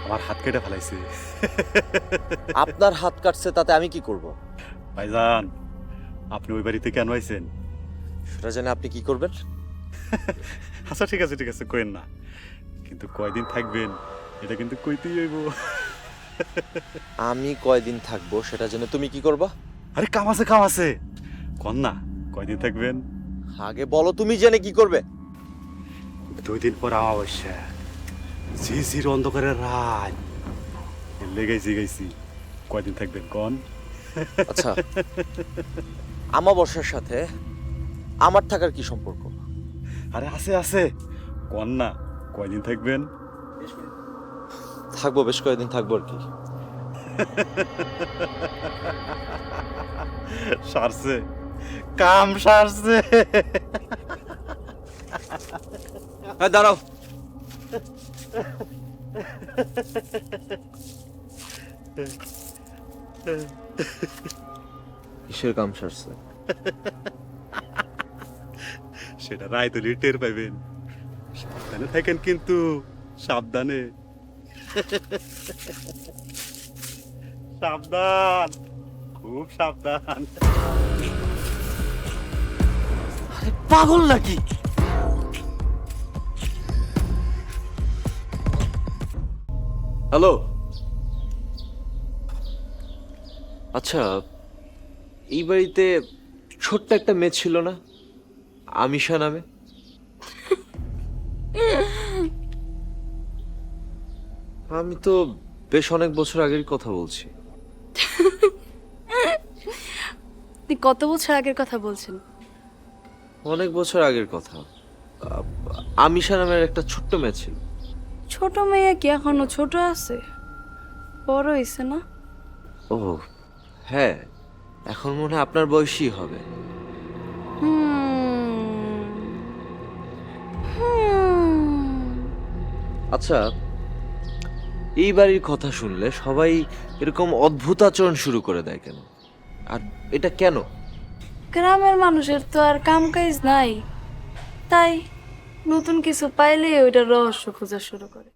আমার হাত কেটে ফেলাইছে। আপনার হাত কাটছে তাতে আমি কি করব? ভাইজান, আপনি ওই বাড়িতে কেন আইছেন? সেটা জানে আপনি কি করবেন? আচ্ছা ঠিক আছে ঠিক আছে, কইেন না, কিন্তু কয়দিন থাকবেন এটা কিন্তু কইতেই হইব। আমি কয়দিন থাকবো সেটা জেনে তুমি কি করবা? আরে কাম আছে, কন না কয়দিন থাকবেন? আগে বলো তুমি জেনে কি করবে? 2 দিন পর অমাবস্যা, ঝিঝির অন্ধকারের রাত, লেগেছি গেছি, কয়দিন থাকবেন কন? আচ্ছা, আমাবস্যার সাথে আমার থাকার কি সম্পর্ক? আরে আছে আছে, কন না কয়দিন থাকবেন? থাকবো, বেশ কয়েকদিন থাকবো আর কি। সারছে, কাম সারছে। হ্যাঁ দাঁড়াও, কিসের কাম সারছে? সেটা রায়তলি টের পাইবেন, সাবধানে থাকেন কিন্তু, সাবধানে, সাবধান, খুব সাবধান। আরে পাগল নাকি? হ্যালো, আচ্ছা এই বাড়িতে ছোট্ট একটা মেয়ে ছিল না, আমিষা নামে? আমি তো বেশ অনেক বছর আগের কথা বলছি। আপনি কত বছর আগের কথা বলছেন? অনেক বছর আগের কথা। আ- আমিষা নামের একটা ছোট্ট মেয়ে ছিল। ছোট মেয়ে কি এখনো ছোট আছে? বড় হইছে না? ও হ্যাঁ, এখন মনে হয় আপনার বয়সী হবে। হুম হুম। আচ্ছা, এই বাড়ির কথা শুনলে সবাই এরকম অদ্ভুত আচরণ শুরু করে দেয় কেন? আর এটা কেন? গ্রামের মানুষের তো আর কাম কাজ নাই, তাই নতুন কিছু পাইলে ওইটার রহস্য খোঁজা শুরু করে।